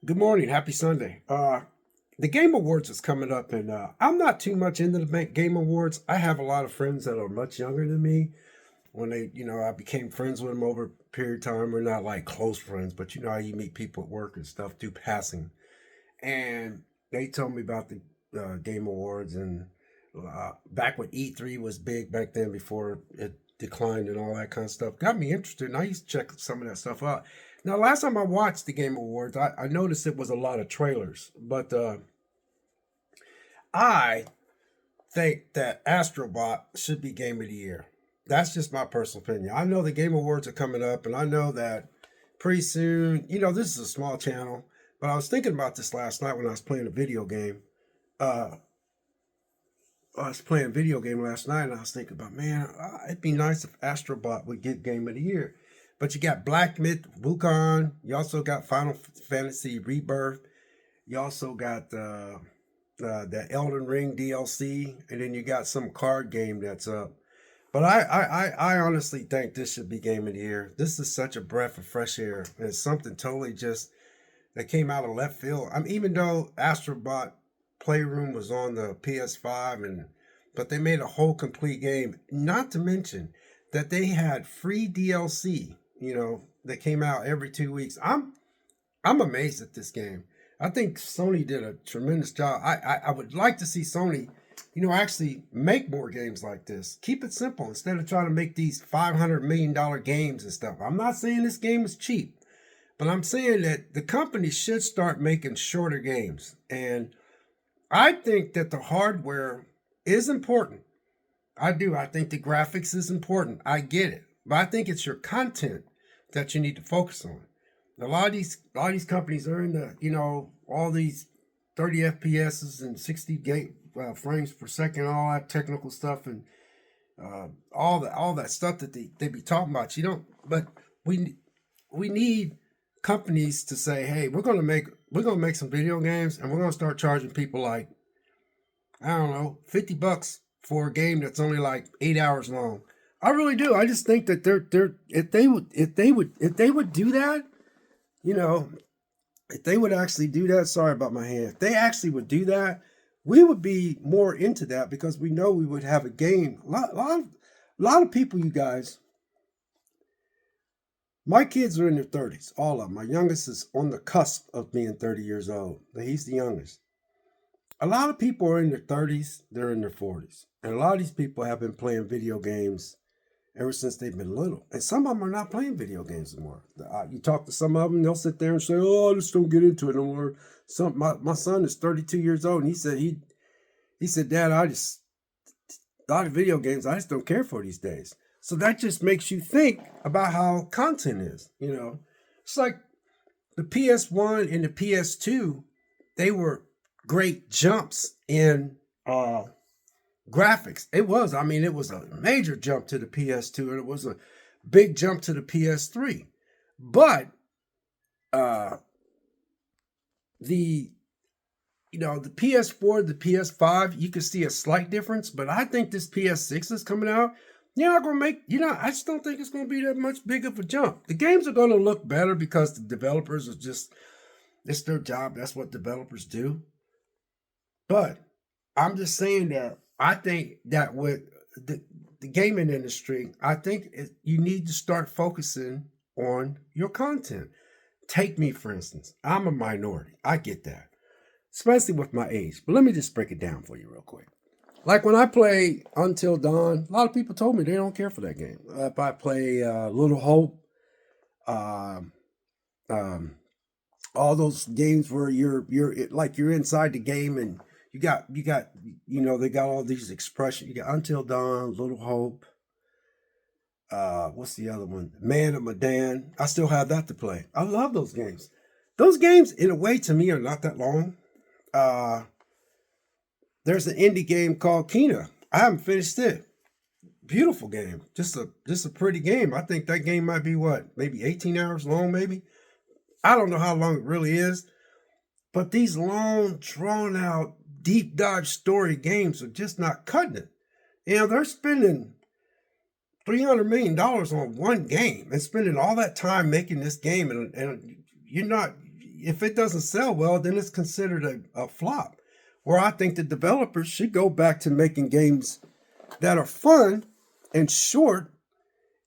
Good morning. Happy Sunday. The Game Awards is coming up, and I'm not too much into the Game Awards. I have a lot of friends that are much younger than me. When I became friends with them over a period of time. We're not like close friends, but you know how you meet people at work and stuff through passing. And they told me about the Game Awards, and back when E3 was big back then before it declined and all that kind of stuff. Got me interested, and I used to check some of that stuff out. Now, last time I watched the Game Awards, I noticed it was a lot of trailers, but I think that Astro Bot should be Game of the Year. That's just my personal opinion. I know the Game Awards are coming up, and I know that pretty soon, this is a small channel, but I was thinking about this last night when I was playing a video game. Uh, I was playing a video game last night, and I was thinking about, man, it'd be nice if Astro Bot would get Game of the Year. But you got Black Myth, Wukong. You also got Final Fantasy Rebirth. You also got the Elden Ring DLC, and then you got some card game that's up. But I honestly think this should be Game of the Year. This is such a breath of fresh air. It's something totally just that came out of left field. Even though Astrobot Playroom was on the PS5, but they made a whole complete game. Not to mention that they had free DLC. That came out every 2 weeks. I'm amazed at this game. I think Sony did a tremendous job. I would like to see Sony, actually make more games like this. Keep it simple instead of trying to make these $500 million games and stuff. I'm not saying this game is cheap, but I'm saying that the company should start making shorter games. And I think that the hardware is important. I do. I think the graphics is important. I get it. But I think it's your content that you need to focus on. A lot of these companies are in the, all these 30 FPSs and 60 frames per second, all that technical stuff, and all that stuff that they be talking about. But we need companies to say, hey, we're gonna make some video games, and we're gonna start charging people like, I don't know, $50 for a game that's only like 8 hours long. I really do. I just think that they're if they would do that, you know, if they would actually do that, sorry about my hand. If they actually would do that, we would be more into that because we know we would have a game. A lot of people, you guys. My kids are in their 30s, all of them. My youngest is on the cusp of being 30 years old. He's the youngest. A lot of people are in their 30s, they're in their 40s. And a lot of these people have been playing video games ever since they've been little. And some of them are not playing video games anymore. You talk to some of them, they'll sit there and say, oh, I just don't get into it no more. My son is 32 years old, and he said, Dad, a lot of video games, I just don't care for these days. So that just makes you think about how content is, It's like the PS1 and the PS2, they were great jumps in graphics. It was a major jump to the PS2, and it was a big jump to the PS3. But the PS4, the PS5, you can see a slight difference, but I think this PS6 is coming out. I just don't think it's going to be that much big of a jump. The games are going to look better because the developers are it's their job. That's what developers do. But I'm just saying that I think that with the gaming industry, I think you need to start focusing on your content. Take me, for instance. I'm a minority. I get that, especially with my age. But let me just break it down for you real quick. Like when I play Until Dawn, a lot of people told me they don't care for that game. If I play Little Hope, um, um, all those games where you're inside the game and you got they got all these expressions. You got Until Dawn, Little Hope. What's the other one? Man of Medan. I still have that to play. I love those games. Those games, in a way, to me, are not that long. There's an indie game called Kena. I haven't finished it. Beautiful game. Just a pretty game. I think that game might be maybe 18 hours long, maybe. I don't know how long it really is. But these long, drawn out, deep dive story games are just not cutting it. They're spending $300 million on one game and spending all that time making this game, and you're not, if it doesn't sell well, then it's considered a flop. Where I think the developers should go back to making games that are fun and short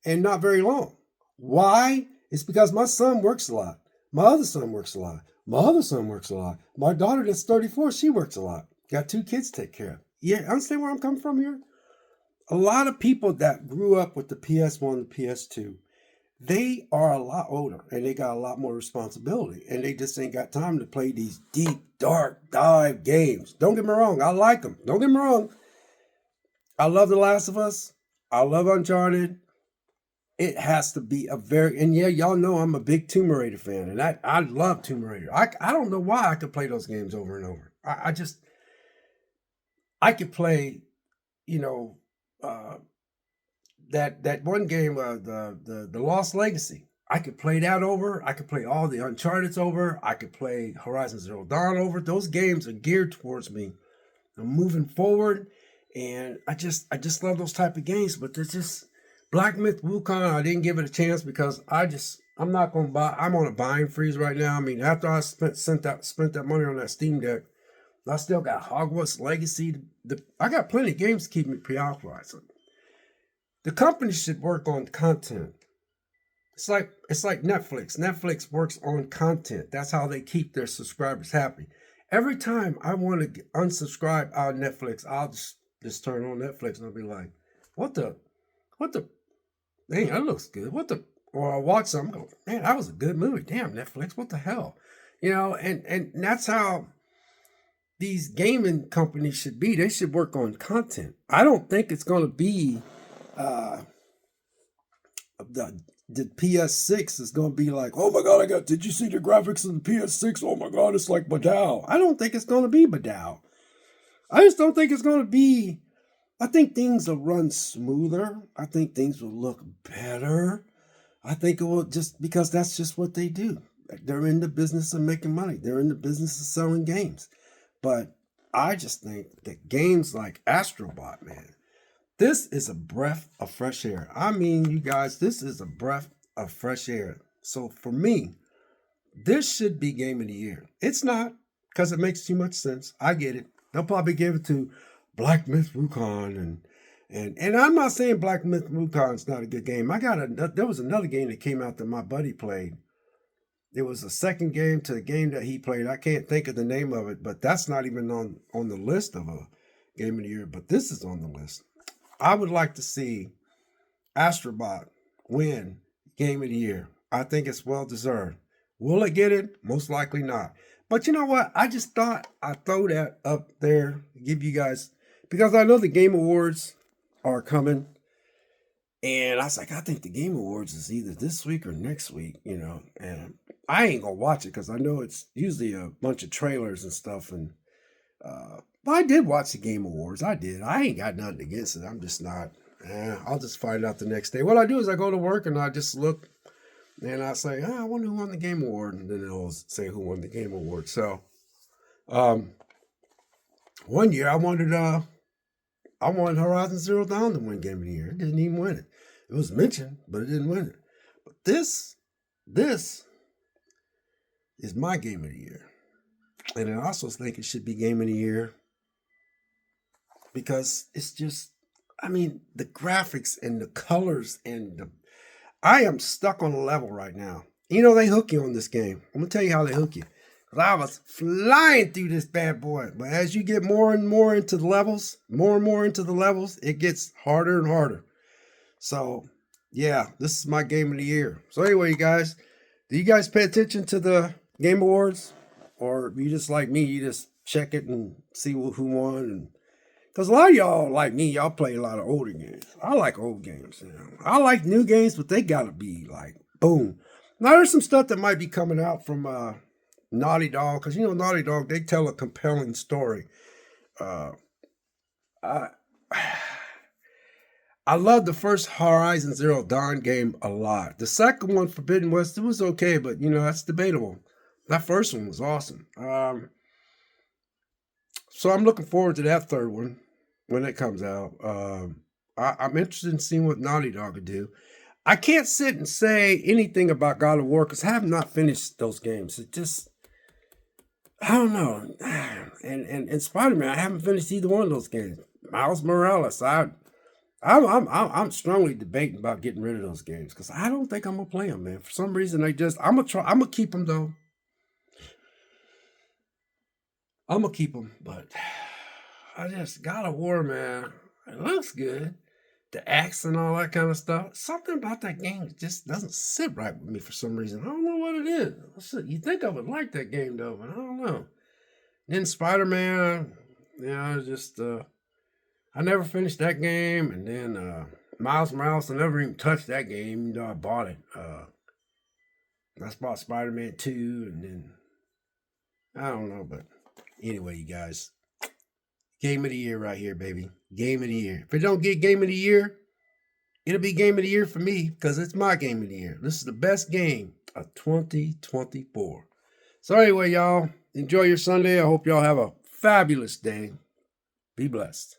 and not very long. Why? It's because my son works a lot. My other son works a lot. My other son works a lot. My daughter that's 34, she works a lot. Got 2 kids to take care of. Yeah, understand where I'm coming from here? A lot of people that grew up with the PS1, the PS2, they are a lot older and they got a lot more responsibility and they just ain't got time to play these deep, dark dive games. Don't get me wrong, I like them. Don't get me wrong. I love The Last of Us. I love Uncharted. It has to be and yeah, y'all know I'm a big Tomb Raider fan, and I love Tomb Raider. I don't know why I could play those games over and over. I could play, you know, that one game, the Lost Legacy. I could play that over. I could play all the Uncharted's over. I could play Horizon Zero Dawn over. Those games are geared towards me. I'm moving forward, and I just love those type of games. But there's just Black Myth Wukong. I didn't give it a chance because I'm not gonna buy. I'm on a buying freeze right now. I mean, after I spent that money on that Steam Deck, I still got Hogwarts Legacy. I got plenty of games to keep me preoccupied. So the company should work on content. It's like Netflix. Netflix works on content. That's how they keep their subscribers happy. Every time I want to unsubscribe out of Netflix, I'll just turn on Netflix and I'll be like, what the, man, that looks good. Or I'll watch something, go, man, that was a good movie. Damn, Netflix, what the hell? You know, and that's how these gaming companies should be. They should work on content. I don't think it's going to be the PS6 is going to be like, oh my God, did you see the graphics of the PS6? Oh my God, it's like Badow. I don't think it's going to be Badow. I just don't think it's going to be, I think things will run smoother. I think things will look better. I think it will, just because that's just what they do. They're in the business of making money. They're in the business of selling games. But I just think that games like Astro Bot, man, this is a breath of fresh air. I mean, you guys, this is a breath of fresh air. So for me, this should be Game of the Year. It's not, because it makes too much sense. I get it. They'll probably give it to Black Myth Wukong and I'm not saying Black Myth Wukong is not a good game. There was another game that came out that my buddy played. It was a second game to the game that he played. I can't think of the name of it, but that's not even on the list of a Game of the Year. But this is on the list. I would like to see Astro Bot win Game of the Year. I think it's well deserved. Will it get it? Most likely not. But you know what? I just thought I'd throw that up there, give you guys, because I know the Game Awards are coming. And I was like, I think the Game Awards is either this week or next week, you know. And I ain't going to watch it because I know it's usually a bunch of trailers and stuff. And but I did watch the Game Awards. I did. I ain't got nothing against it. I'm just not. I'll just find out the next day. What I do is I go to work and I just look and I say, I wonder who won the Game Award. And then it'll say who won the Game Award. So one year I wanted Horizon Zero Dawn to win Game of the Year. It didn't even win it. It was mentioned, but it didn't win it. But this is my Game of the Year. And I also think it should be Game of the Year because it's just, I mean, the graphics and the colors I am stuck on a level right now. You know, they hook you on this game. I'm going to tell you how they hook you. Because I was flying through this bad boy. But as you get more and more into the levels, it gets harder and harder. So, yeah, this is my Game of the Year. So anyway, you guys, do you guys pay attention to the Game Awards? Or you just like me, you just check it and see who won? Because a lot of y'all, like me, y'all play a lot of older games. I like old games. You know? I like new games, but they got to be like, boom. Now, there's some stuff that might be coming out from Naughty Dog. Because, you know, Naughty Dog, they tell a compelling story. I love the first Horizon Zero Dawn game a lot. The second one, Forbidden West, it was okay, but, you know, that's debatable. That first one was awesome. So I'm looking forward to that third one when it comes out. I'm interested in seeing what Naughty Dog could do. I can't sit and say anything about God of War because I have not finished those games. I don't know. And Spider-Man, I haven't finished either one of those games. Miles Morales, I'm strongly debating about getting rid of those games because I don't think I'm gonna play them, man. For some reason, I'm gonna try. I'm gonna keep them though. I'm gonna keep them, but I just God of War, man. It looks good. The axe and all that kind of stuff. Something about that game just doesn't sit right with me for some reason. I don't know what it is. You think I would like that game though, but I don't know. Then Spider Man, just I never finished that game, and then Miles Morales, I never even touched that game, even though I bought it. I bought Spider Man 2, and then I don't know, but anyway, you guys, Game of the Year right here, baby. Game of the Year. If it don't get Game of the Year, it'll be Game of the Year for me because it's my Game of the Year. This is the best game of 2024. So anyway, y'all, enjoy your Sunday. I hope y'all have a fabulous day. Be blessed.